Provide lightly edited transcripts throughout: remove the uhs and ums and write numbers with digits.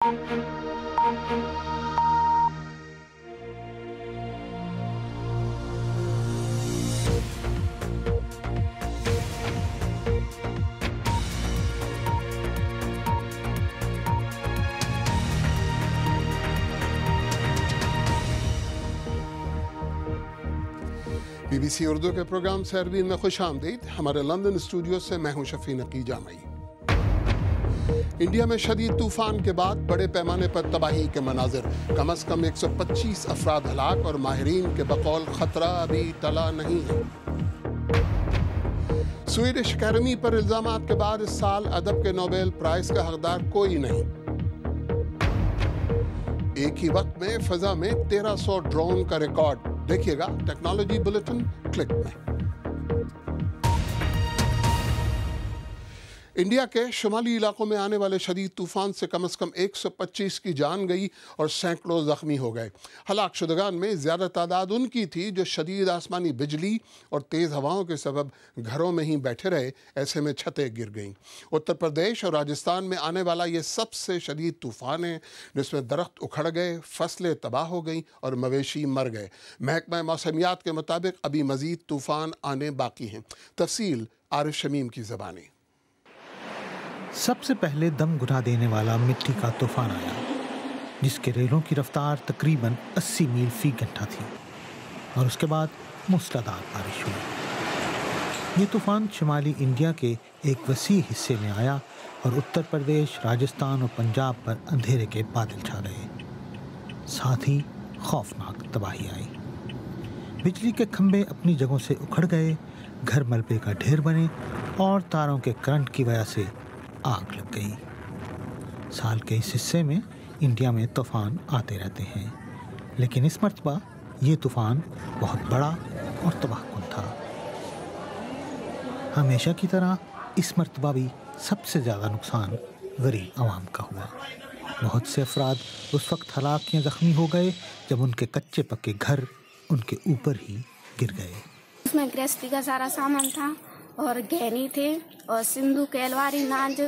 BBC Urdu के programme से अरबीन में खुश आमदीद। हमारे लंदन स्टूडियो से मैं हूं शफी नकी जामई। इंडिया में शदीद तूफान के बाद बड़े पैमाने पर तबाही के मनाजिर, कम से कम 125 अफराद हलाक और माहिरीन के बकौल खतरा अभी टला नहीं है। स्वीडिश अकादमी पर इल्जामात के बाद इस साल अदब के नोबेल प्राइज का हकदार कोई नहीं। एक ही वक्त में फजा में 1300 ड्रोन का रिकॉर्ड। देखिएगा टेक्नोलॉजी बुलेटिन क्लिक में। इंडिया के शुमाली इलाकों में आने वाले शदीद तूफान से कम 125 की जान गई और सैकड़ों जख्मी हो गए। हलाक शुदगान में ज्यादा तादाद उनकी थी जो शदीद आसमानी बिजली और तेज हवाओं के सबब घरों में ही बैठे रहे। ऐसे में छतें गिर गईं। उत्तर प्रदेश और राजस्थान में आने वाला ये सबसे शदीद तूफान है जिसमें दरख्त उखड़ गए, फसलें तबाह हो गईं और मवेशी मर गए। महकमा मौसमियात के मुताबिक अभी मजीद तूफान आने बाकी हैं। तफसील आरिफ शमीम की ज़बानी। सबसे पहले दम घुटा देने वाला मिट्टी का तूफान आया, जिसके रेलों की रफ्तार तकरीबन 80 मील फी घंटा थी, और उसके बाद मूसलाधार बारिश हुई। ये तूफान शुमाली इंडिया के एक वसी हिस्से में आया और उत्तर प्रदेश, राजस्थान और पंजाब पर अंधेरे के बादल छा गए। साथ ही खौफनाक तबाही आई। बिजली के खंभे अपनी जगहों से उखड़ गए, घर मलबे का ढेर बने और तारों के करंट की वजह से आग लग गई। साल के इस हिस्से में इंडिया में तूफान आते रहते हैं, लेकिन इस मर्तबा ये तूफान बहुत बड़ा और तबाहकुन था। हमेशा की तरह इस मर्तबा भी सबसे ज़्यादा नुकसान गरीब आवाम का हुआ। बहुत से अफराद उस वक्त हलाक या ज़ख्मी हो गए जब उनके कच्चे पक्के घर उनके ऊपर ही गिर गए। उसमें गृहस्थी का सारा सामान था और गहने थे और सिंदूक, अलमारी, नाज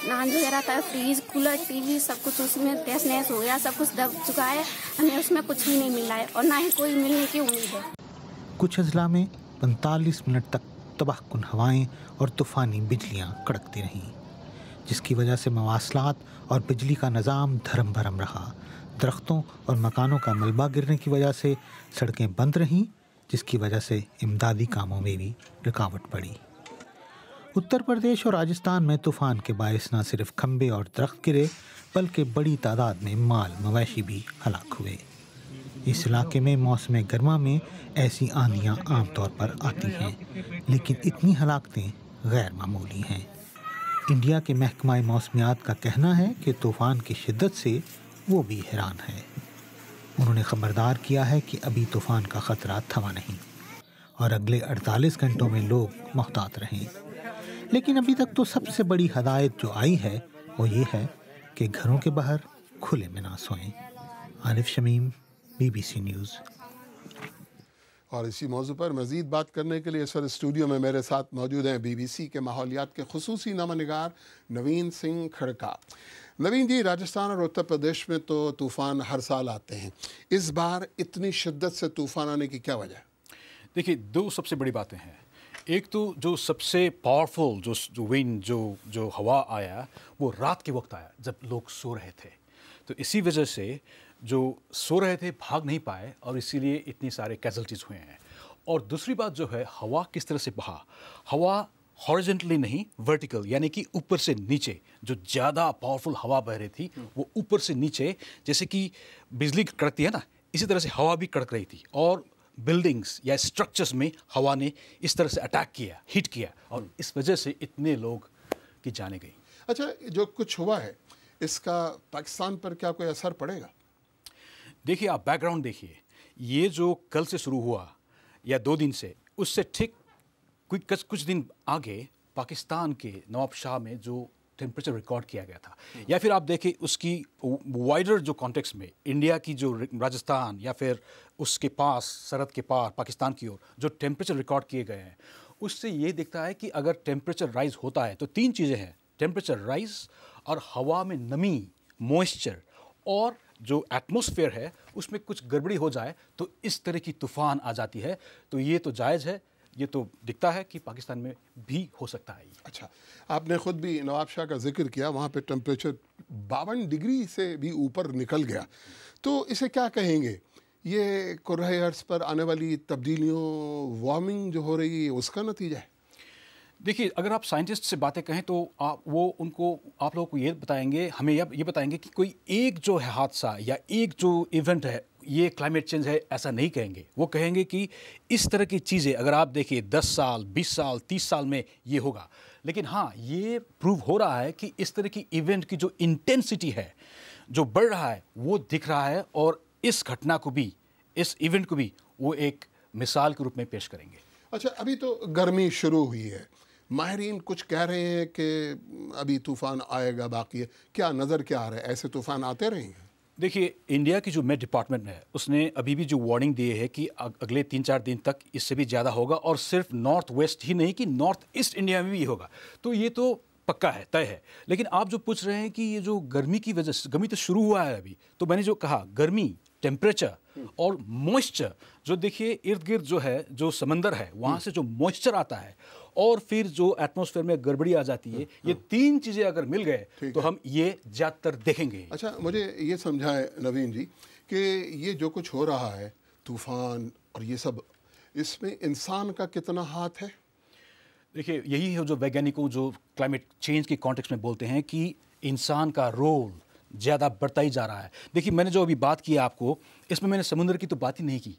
वगैरह था, फ्रीज, कूलर, टीवी, सब कुछ उसमें तहस नहस हो गया। सब कुछ दब चुका है। हमें उसमें कुछ भी नहीं मिला है और ना ही कोई मिलने की उम्मीद है। कुछ अजला में 45 मिनट तक तबाहकुन हवाएं और तूफ़ानी बिजलियां कड़कती रहीं, जिसकी वजह से मवासलात और बिजली का निज़ाम धर्म भरम रहा। दरख्तों और मकानों का मलबा गिरने की वजह से सड़कें बंद रहीं, जिसकी वजह से इमदादी कामों में भी रुकावट पड़ी। उत्तर प्रदेश और राजस्थान में तूफ़ान के बायस न सिर्फ खंबे और दरख्त गिरे, बल्कि बड़ी तादाद में माल मवेशी भी हलाक हुए। इस इलाके में मौसम गर्मा में ऐसी आंधियाँ आमतौर पर आती हैं, लेकिन इतनी हलाकतें गैर मामूली हैं। इंडिया के महकमा मौसमियात का कहना है कि तूफ़ान की शिद्दत से वो भी हैरान है। उन्होंने खबरदार किया है कि अभी तूफ़ान का ख़तरा थमा नहीं और अगले 48 घंटों में लोग मुहतात रहें। लेकिन अभी तक तो सबसे बड़ी हदायत जो आई है वो ये है कि घरों के बाहर खुले में ना सोएं। Arif Shamim, BBC news. और इसी मौजू पर मज़ीद बात करने के लिए इस वक्त स्टूडियो में मेरे साथ मौजूद हैं BBC के माहौलियात के खुसूसी नामानिगार नवीन सिंह खड़का। नवीन जी, राजस्थान और उत्तर प्रदेश में तो तूफ़ान हर साल आते हैं, इस बार इतनी शिद्दत से तूफ़ान आने की क्या वजह? देखिए, दो सबसे बड़ी बातें हैं। एक तो जो सबसे पावरफुल जो विंड जो हवा आया वो रात के वक्त आया जब लोग सो रहे थे, तो इसी वजह से जो सो रहे थे भाग नहीं पाए और इसीलिए इतनी सारे कैजुअल्टीज़ हुए हैं। और दूसरी बात जो है, हवा किस तरह से बहा। हवा हॉरिजॉन्टली नहीं, वर्टिकल, यानी कि ऊपर से नीचे जो ज़्यादा पावरफुल हवा बह रही थी वो ऊपर से नीचे, जैसे कि बिजली कड़कती है ना, इसी तरह से हवा भी कड़क रही थी और बिल्डिंग्स या स्ट्रक्चर्स में हवा ने इस तरह से अटैक किया, हिट किया, और इस वजह से इतने लोग की जाने गई। अच्छा, जो कुछ हुआ है इसका पाकिस्तान पर क्या कोई असर पड़ेगा? देखिए, आप बैकग्राउंड देखिए। ये जो कल से शुरू हुआ या 2 दिन से, उससे ठीक कुछ दिन आगे पाकिस्तान के नवाबशाह में जो टेम्परेचर रिकॉर्ड किया गया था, या फिर आप देखें उसकी वाइडर जो कॉन्टेक्स्ट में इंडिया की जो राजस्थान या फिर उसके पास सरहद के पार पाकिस्तान की ओर जो टेम्परेचर रिकॉर्ड किए गए हैं, उससे ये दिखता है कि अगर टेम्परेचर राइज होता है तो 3 चीज़ें हैं: टेम्परेचर राइज और हवा में नमी, मॉइस्चर और जो एटमॉस्फेयर है उसमें कुछ गड़बड़ी हो जाए तो इस तरह की तूफ़ान आ जाती है। तो ये तो जायज़ है, ये तो दिखता है कि पाकिस्तान में भी हो सकता है। अच्छा, आपने ख़ुद भी नवाब शाह का जिक्र किया, वहाँ पे टेम्परेचर 52 डिग्री से भी ऊपर निकल गया, तो इसे क्या कहेंगे? ये कुर्राए अर्ज़ पर आने वाली तब्दीलियों, वार्मिंग जो हो रही है, उसका नतीजा है? देखिए, अगर आप साइंटिस्ट से बातें कहें तो आप लोगों को ये बताएंगे, हमें ये बताएंगे कि कोई एक जो है हादसा या एक जो इवेंट है ये क्लाइमेट चेंज है, ऐसा नहीं कहेंगे। वो कहेंगे कि इस तरह की चीज़ें अगर आप देखिए 10 साल, 20 साल, 30 साल में ये होगा। लेकिन हाँ, ये प्रूव हो रहा है कि इस तरह की इवेंट की जो इंटेंसिटी है, जो बढ़ रहा है, वो दिख रहा है, और इस घटना को भी, इस इवेंट को भी वो एक मिसाल के रूप में पेश करेंगे। अच्छा, अभी तो गर्मी शुरू हुई है, माहिरीन कुछ कह रहे हैं कि अभी तूफ़ान आएगा, बाकी है, क्या नज़र क्या आ रहा है, ऐसे तूफ़ान आते रहेंगे? देखिए, इंडिया की जो मेट डिपार्टमेंट है उसने अभी भी जो वार्निंग दी है कि अगले 3-4 दिन तक इससे भी ज़्यादा होगा, और सिर्फ नॉर्थ वेस्ट ही नहीं कि नॉर्थ ईस्ट इंडिया में भी होगा। तो ये तो पक्का है, तय है। लेकिन आप जो पूछ रहे हैं कि ये जो गर्मी की वजह से, गर्मी तो शुरू हुआ है अभी, तो मैंने जो कहा गर्मी, टेम्परेचर और मॉइस्चर, जो देखिए इर्द गिर्द जो है, जो समंदर है, वहाँ से जो मॉइस्चर आता है और फिर जो एटमॉस्फेयर में गड़बड़ी आ जाती है, ये 3 चीज़ें अगर मिल गए तो हम ये ज़्यादातर देखेंगे। अच्छा, मुझे ये समझाएं नवीन जी कि ये जो कुछ हो रहा है, तूफ़ान और ये सब, इसमें इंसान का कितना हाथ है? देखिए, यही है जो वैज्ञानिकों जो क्लाइमेट चेंज के कॉन्टेक्स्ट में बोलते हैं कि इंसान का रोल ज़्यादा बढ़ता ही जा रहा है। देखिए, मैंने जो अभी बात की आपको, इसमें मैंने समुद्र की तो बात ही नहीं की।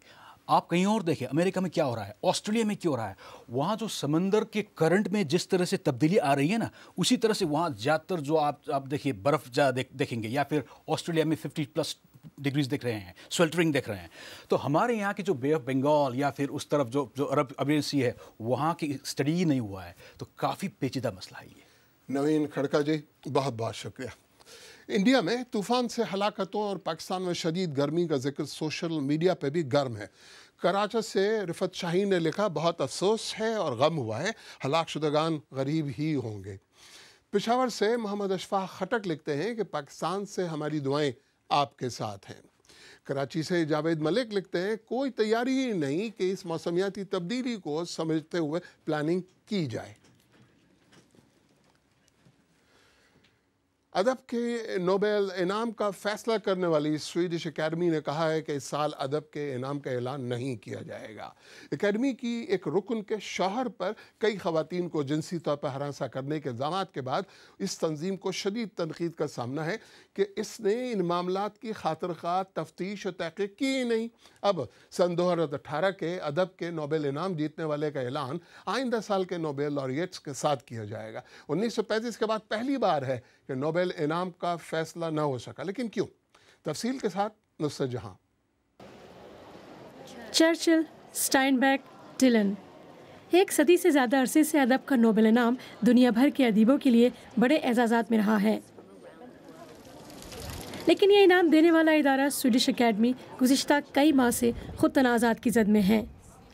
आप कहीं और देखें, अमेरिका में क्या हो रहा है, ऑस्ट्रेलिया में क्या हो रहा है, वहाँ जो समंदर के करंट में जिस तरह से तब्दीली आ रही है ना, उसी तरह से वहाँ ज़्यादातर जो आप देखिए बर्फ़ देखेंगे, या फिर ऑस्ट्रेलिया में 50+ डिग्रीज देख रहे हैं, स्वेल्टरिंग देख रहे हैं। तो हमारे यहाँ की जो बे ऑफ बंगाल या फिर उस तरफ जो अरब सी है, वहाँ की स्टडी ही नहीं हुआ है। तो काफ़ी पेचीदा मसला है ये। नवीन खड़का जी, बहुत बहुत शुक्रिया। इंडिया में तूफ़ान से हलाकतों और पाकिस्तान में शदीद गर्मी का जिक्र सोशल मीडिया पे भी गर्म है। कराची से रिफत शाहीन ने लिखा, बहुत अफसोस है और गम हुआ है, हलाक शुदगान गरीब ही होंगे। पेशावर से मोहम्मद अशफाक खटक लिखते हैं कि पाकिस्तान से हमारी दुआएं आपके साथ हैं। कराची से जावेद मलिक लिखते हैं, कोई तैयारी ही नहीं कि इस मौसमियाती तब्दीली को समझते हुए प्लानिंग की जाए। अदब के नोबेल इनाम का फैसला करने वाली स्वीडिश अकेडमी ने कहा है कि इस साल अदब के इनाम का ऐलान नहीं किया जाएगा। अकेडमी की एक रुकन के शौहर पर कई खवातीन को जिनसी तौर पर हरासा करने के इल्ज़ामात के बाद इस तंजीम को शदीद तनकीद का सामना है कि इसने इन मामलात की खातिरख्वाह तफ्तीश और तहकीक की ही नहीं। अब सन 2018 के अदब के नोबेल इनाम जीतने वाले का ऐलान आइंदा साल के नोबेल लॉरिएट्स के साथ किया जाएगा। 1935 के बाद पहली बार है कि नोबेल इनाम का फैसला न हो सका, लेकिन क्यों? तफसील के साथ नुसरत जहां। चर्चिल, स्टाइनबेक, डिलन, एक सदी से ज़्यादा अरसे से अदब का नोबेल इनाम दुनिया भर के अदीबों के लिए बड़े एजाज़ात में रहा है। लेकिन ये इनाम देने वाला इदारा स्वीडिश अकेडमी गुज़िश्ता कई माह से खुद तनाज़ात की जद में है,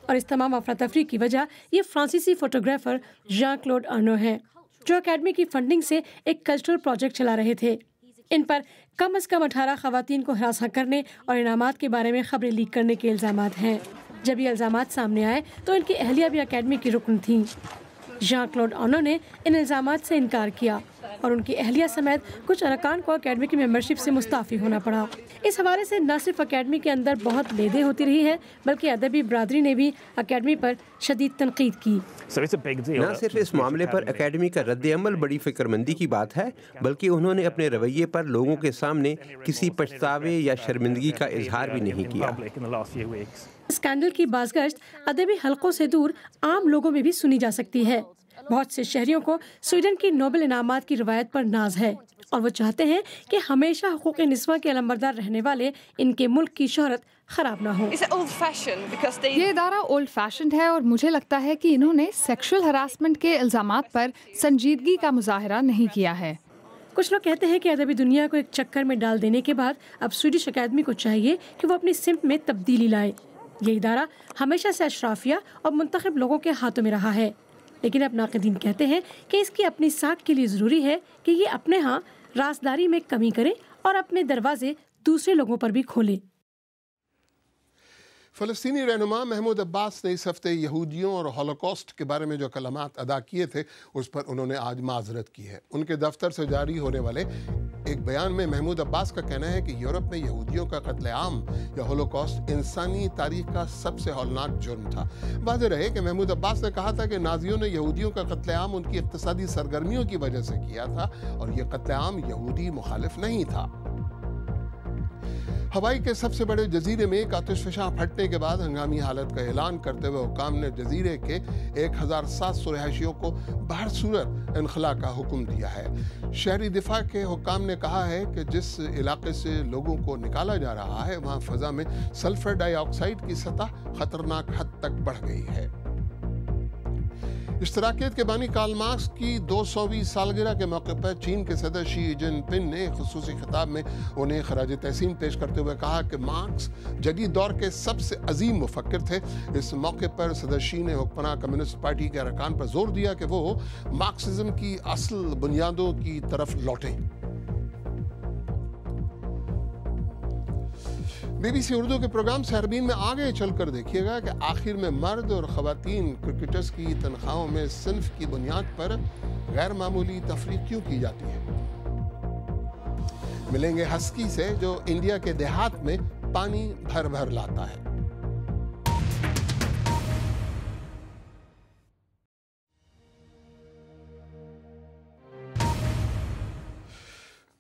और इस तमाम अफरा तफरी की वजह ये फ्रांसीसी फोटोग्राफर जान क्लोड अर्नो है, जो अकेडमी की फंडिंग से एक कल्चरल प्रोजेक्ट चला रहे थे। इन पर कम से कम 18 खवातीन को हरासा करने और इनामात के बारे में खबरें लीक करने के इल्ज़ामात हैं। जब ये इल्ज़ामात सामने आए तो इनकी अहलिया भी अकेडमी की रुकन थीं। जान क्लोड अर्नो ने इन इल्ज़ामात से इनकार किया और उनकी अहलिया समेत कुछ अरकान को अकेडमी की मेंबरशिप से मुस्ताफ़ी होना पड़ा। इस हवाले से न सिर्फ अकेडमी के अंदर बहुत लेदे होती रही है, बल्कि अदबी बरादरी ने भी अकेडमी पर शदीद तनकीद की। न सिर्फ इस मामले पर अकेडमी का रद्द-ए-अमल बड़ी फिक्रमंदी की बात है, बल्कि उन्होंने अपने रवैये पर लोगों के सामने किसी पछतावे या शर्मिंदगी का इजहार भी नहीं किया। स्कैंडल की बाज़गश्त अदबी हलकों से दूर आम लोगों में भी सुनी जा सकती है। बहुत से शहरियों को स्वीडन की नोबेल इनामात की रवायत पर नाज है और वो चाहते हैं कि हमेशा हुकूक निस्वा के अलंबरदार रहने वाले इनके मुल्क की शोहरत खराब ना हो। ये इदारा ओल्ड फैशन्ड है और मुझे लगता है कि इन्होंने सेक्सुअल हरासमेंट के इल्ज़ामात पर संजीदगी का मुजाहरा नहीं किया है। कुछ लोग कहते हैं कि अदबी दुनिया को एक चक्कर में डाल देने के बाद अब स्वीडिश अकेडमी को चाहिए कि वो अपनी सिम्त में तब्दीली लाए। ये इदारा हमेशा से अशराफिया और मुंतखब लोगों के हाथों में रहा है, लेकिन अब नाक़दीन कहते हैं कि इसकी अपनी साख के लिए ज़रूरी है कि ये अपने यहाँ राजदारी में कमी करे और अपने दरवाजे दूसरे लोगों पर भी खोले। फ़लस्तीनी रहनुमा महमूद अब्बास ने इस हफ्ते यहूदियों और हॉलोकॉस्ट के बारे में जो कलमात अदा किए थे उस पर उन्होंने आज माजरत की है। उनके दफ्तर से जारी होने वाले एक बयान में महमूद अब्बास का कहना है कि यूरोप में यहूदियों का कत्लेआम या होलोकॉस्ट इंसानी तारीख का सबसे हौलनाक जुर्म था। वाज़ेह रहे कि महमूद अब्बास ने कहा था कि नाजियों ने यहूदियों का कत्लेआम उनकी इक़्तिसादी सरगर्मियों की वजह से किया था और यह कत्लेआम यहूदी मुखालिफ नहीं था। हवाई के सबसे बड़े जजीरे में एक आतिशफ़शां फटने के बाद हंगामी हालत का ऐलान करते हुए हुक्काम ने जजीरे के 1700 रिहायशियों को बहर सूरत इनखला का हुक्म दिया है। शहरी दिफा के हुक्काम ने कहा है कि जिस इलाके से लोगों को निकाला जा रहा है वहाँ फ़ज़ा में सल्फर डाइऑक्साइड की सतह ख़तरनाक हद तक बढ़ गई है। इश्तराकियत के बानी कार्ल मार्क्स की 200वीं सालगिरह के मौके पर चीन के सदर शी जिनपिंग ने खुसूसी खिताब में उन्हें खराज तहसीन पेश करते हुए कहा कि मार्क्स जदीद दौर के सबसे अजीम मुफक्किर थे। इस मौके पर सदर शी ने हुक्मरान कम्युनिस्ट पार्टी के अरकान पर जोर दिया कि वो मार्क्सिज्म की असल बुनियादों की तरफ लौटें। BBC उर्दू के प्रोग्राम सहरबीन में आगे चलकर देखिएगा कि आखिर में मर्द और ख़वातीन क्रिकेटर्स की तनख्वाहों में सिन्फ की बुनियाद पर गैर मामूली तफरीक क्यों की जाती है। मिलेंगे हस्की से जो इंडिया के देहात में पानी भर भर लाता है।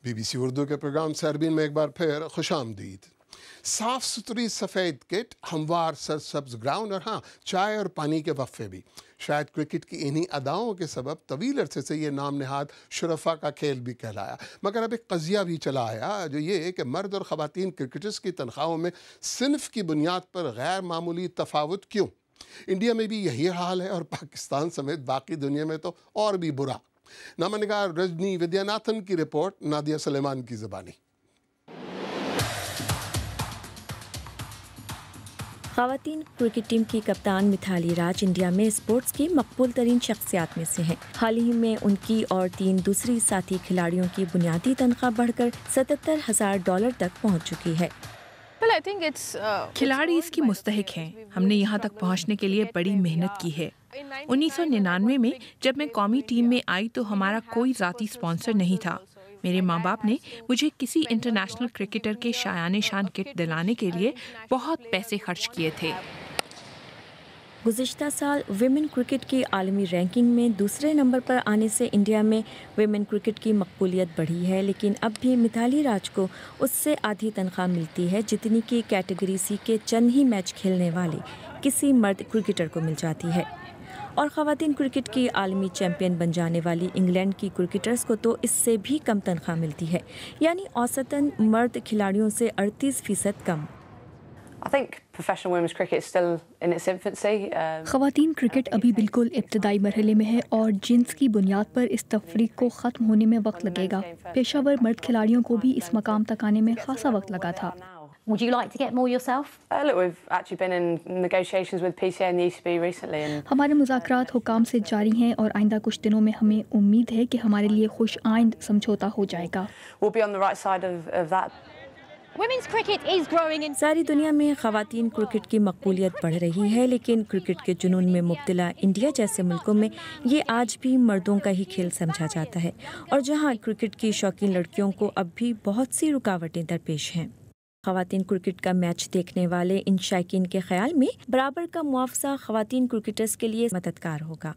BBC उर्दू के प्रोग्राम सहरबीन में एक बार फिर खुशामदीद। साफ सुथरी सफ़ेद किट, हमवार सरसब्ज ग्राउंड और हाँ चाय और पानी के वक्फे भी। शायद क्रिकेट की इन्हीं अदाओं के सबब तवील अरसे से ये नाम नहाद शुरफा का खेल भी कहलाया। मगर अब एक कज़िया भी चला आया जो ये कि मर्द और ख़वातीन क्रिकेटर्स की तनख्वाहों में सिन्फ की बुनियाद पर गैर मामूली तफावत क्यों। इंडिया में भी यही हाल है और पाकिस्तान समेत बाकी दुनिया में तो और भी बुरा। नामनिगार रजनी विद्यानाथन की रिपोर्ट, नादिया सुलेमान की ज़बानी। ख़वातीन क्रिकेट टीम की कप्तान मिथाली राज इंडिया में स्पोर्ट्स की मकबूल तरीन शख्सियात में से हैं। हाल ही में उनकी और 3 दूसरी साथी खिलाड़ियों की बुनियादी तनख्वाह बढ़कर $77,000 तक पहुंच चुकी है। खिलाड़ी इसकी मुस्तहिक हैं। हमने यहाँ तक पहुँचने के लिए बड़ी मेहनत की है। 1999 में जब मैं कौमी टीम में आई तो हमारा कोई ज़ाती स्पॉन्सर नहीं था। मेरे माँ बाप ने मुझे किसी इंटरनेशनल क्रिकेटर के शायाने शान किट दिलाने के लिए बहुत पैसे खर्च किए थे। गुज़िश्ता साल विमेन क्रिकेट की आलमी रैंकिंग में दूसरे नंबर पर आने से इंडिया में विमेन क्रिकेट की मकबूलियत बढ़ी है, लेकिन अब भी मिथाली राज को उससे आधी तनख्वाह मिलती है जितनी कि कैटेगरी सी के चंद ही मैच खेलने वाले किसी मर्द क्रिकेटर को मिल जाती है। और ख़वातीन क्रिकेट की आलमी चैंपियन बन जाने वाली इंग्लैंड की क्रिकेटर्स को तो इससे भी कम तनख्वाह मिलती है, यानी औसतन मर्द खिलाड़ियों से 38% कम। ख़वातीन क्रिकेट अभी बिल्कुल इब्तदाई मरहले में है और जिन्स की बुनियाद पर इस तफरीक को ख़त्म होने में वक्त लगेगा। पेशावर मर्द खिलाड़ियों को भी इस मकाम तक आने में खासा वक्त लगा था। Would you like to get more yourself? Look, we've actually been in negotiations with PCA and the ECB recently. हमारे मुज़ाकरात हुकाम से जारी हैं और आइंदा कुछ दिनों में हमें उम्मीद है कि हमारे लिए खुश आइंद समझौता हो जाएगा। We'll be on the right side of that. Women's cricket is growing in सारी दुनिया में ख़वातीन क्रिकेट की मकबूलियत बढ़ रही है, लेकिन क्रिकेट के जुनून में मुब्तला इंडिया जैसे मुल्कों में ये आज भी मर्दों का ही खेल समझा जाता है और जहाँ क्रिकेट की शौकीन लड़कियों को अब भी बहुत सी रुकावटें दरपेश हैं। ख़वातीन क्रिकेट का मैच देखने वाले इन शायकीन के ख्याल में बराबर का मुआवजा ख़वातीन क्रिकेटर्स के लिए मददगार होगा।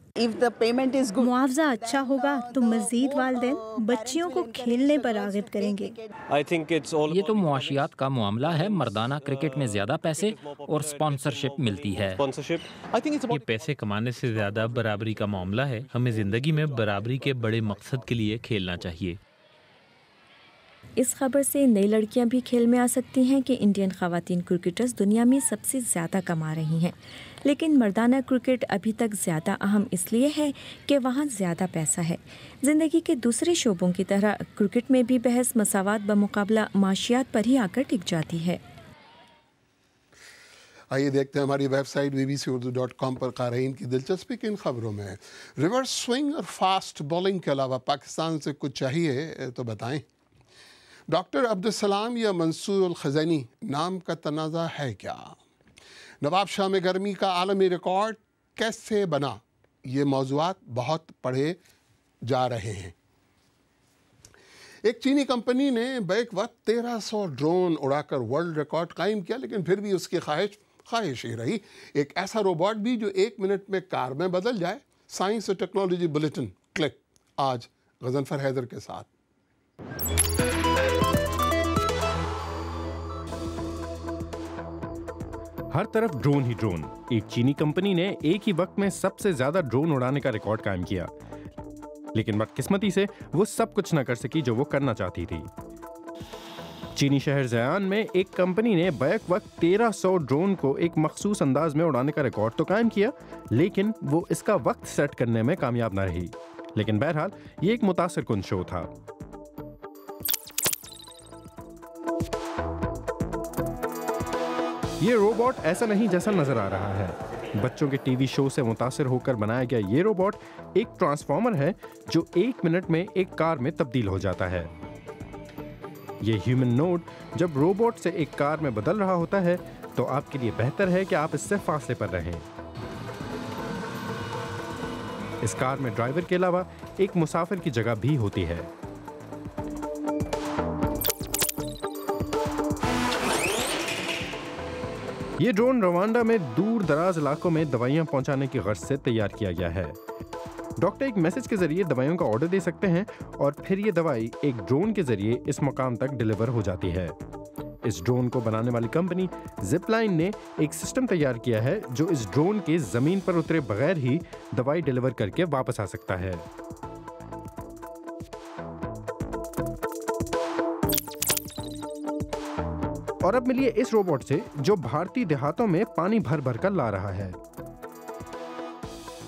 मुआवजा अच्छा होगा तो मज़ीद वालिदैन बच्चियों को खेलने पर राग़िब करेंगे। ये तो मुआशियात का मामला है। मर्दाना क्रिकेट में ज़्यादा पैसे और स्पॉन्सरशिप मिलती है। ये पैसे कमाने से ज़्यादा बराबरी का मामला है। हमें ज़िंदगी में बराबरी के बड़े मकसद के लिए खेलना चाहिए। इस खबर से नई लड़कियां भी खेल में आ सकती हैं कि इंडियन ख़वातीन क्रिकेटर्स दुनिया में सबसे ज़्यादा कमा रही हैं, लेकिन मर्दाना क्रिकेट अभी तक ज़्यादा अहम इसलिए है कि वहाँ ज़्यादा पैसा है। ज़िंदगी के दूसरे शोबों की तरह क्रिकेट में भी बहस मसावात बमुकाबला माशियात पर ही आकर टिक जाती है। आइए देखते हैं हमारी वेबसाइट bbcurdu.com पर क़ारीन की दिलचस्पी किन खबरों में। रिवर्स स्विंग और फास्ट बॉलिंग के अलावा पाकिस्तान से कुछ चाहिए तो बताएं। डॉक्टर अब्दुलसलाम या मंसूर खज़ैनी नाम का तनाज़ा है क्या? नवाब शाह में गर्मी का आलमी रिकॉर्ड कैसे बना? ये मौज़ूआत बहुत पढ़े जा रहे हैं। एक चीनी कंपनी ने बैक वक्त 1300 ड्रोन उड़ाकर वर्ल्ड रिकॉर्ड कायम किया, लेकिन फिर भी उसकी ख्वाहिश ही रही एक ऐसा रोबोट भी जो 1 मिनट में कार में बदल जाए। साइंस और टेक्नोलॉजी बुलेटिन क्लिक आज गजनफर हैदर के साथ। हर तरफ ड्रोन ही ड्रोन। एक चीनी कंपनी ने एक ही वक्त में सबसे ज्यादा ड्रोन उड़ाने का रिकॉर्ड कायम किया, लेकिन बदकिस्मती से वो सब कुछ न कर सकी जो वो करना चाहती थी। चीनी शहर ज़यान में एक कंपनी ने बैक वक्त 1300 ड्रोन को एक मखसूस अंदाज में उड़ाने का रिकॉर्ड तो कायम किया, लेकिन वो इसका वक्त सेट करने में कामयाब न रही। लेकिन बहरहाल ये एक मुतासिर कुन शो था। ये रोबोट ऐसा नहीं जैसा नजर आ रहा है। बच्चों के टीवी शो से मुतासिर होकर बनाया गया ये रोबोट एक ट्रांसफॉर्मर है जो 1 मिनट में एक कार में तब्दील हो जाता है। ये ह्यूमन नोड जब रोबोट से एक कार में बदल रहा होता है तो आपके लिए बेहतर है कि आप इससे फासले पर रहें। इस कार में ड्राइवर के अलावा एक मुसाफिर की जगह भी होती है। ये ड्रोन रवांडा में दूर दराज इलाकों में दवाइयां पहुंचाने की गर्ज से तैयार किया गया है। डॉक्टर एक मैसेज के जरिए दवाइयों का ऑर्डर दे सकते हैं और फिर ये दवाई एक ड्रोन के जरिए इस मकाम तक डिलीवर हो जाती है। इस ड्रोन को बनाने वाली कंपनी जिपलाइन ने एक सिस्टम तैयार किया है जो इस ड्रोन के जमीन पर उतरे बगैर ही दवाई डिलीवर करके वापस आ सकता है। और अब मिलिए इस रोबोट से जो भारतीय देहातों में पानी भर भर कर ला रहा है।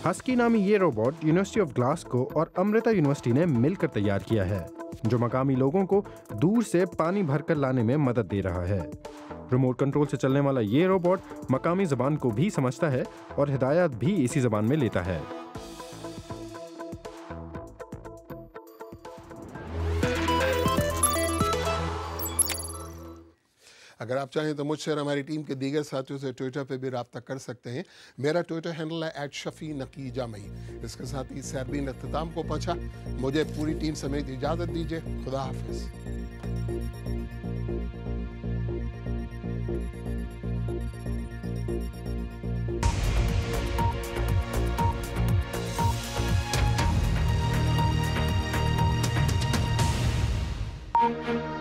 हस्की नामी ये रोबोट यूनिवर्सिटी ऑफ ग्लासगो और अमृता यूनिवर्सिटी ने मिलकर तैयार किया है, जो मकामी लोगों को दूर से पानी भरकर लाने में मदद दे रहा है। रिमोट कंट्रोल से चलने वाला ये रोबोट मकामी ज़बान को भी समझता है और हिदायत भी इसी ज़बान में लेता है। अगर आप चाहें तो मुझसे और हमारी टीम के दीगर साथियों से ट्विटर पे भी रब्ता कर सकते हैं। मेरा ट्विटर हैंडल है @शफी_नकीजामई। इसके साथ ही सरबीन अख्ताम को पहुंचा। मुझे पूरी टीम समेत इजाज़त दीजिए। खुदा हाफिज़। Thank you.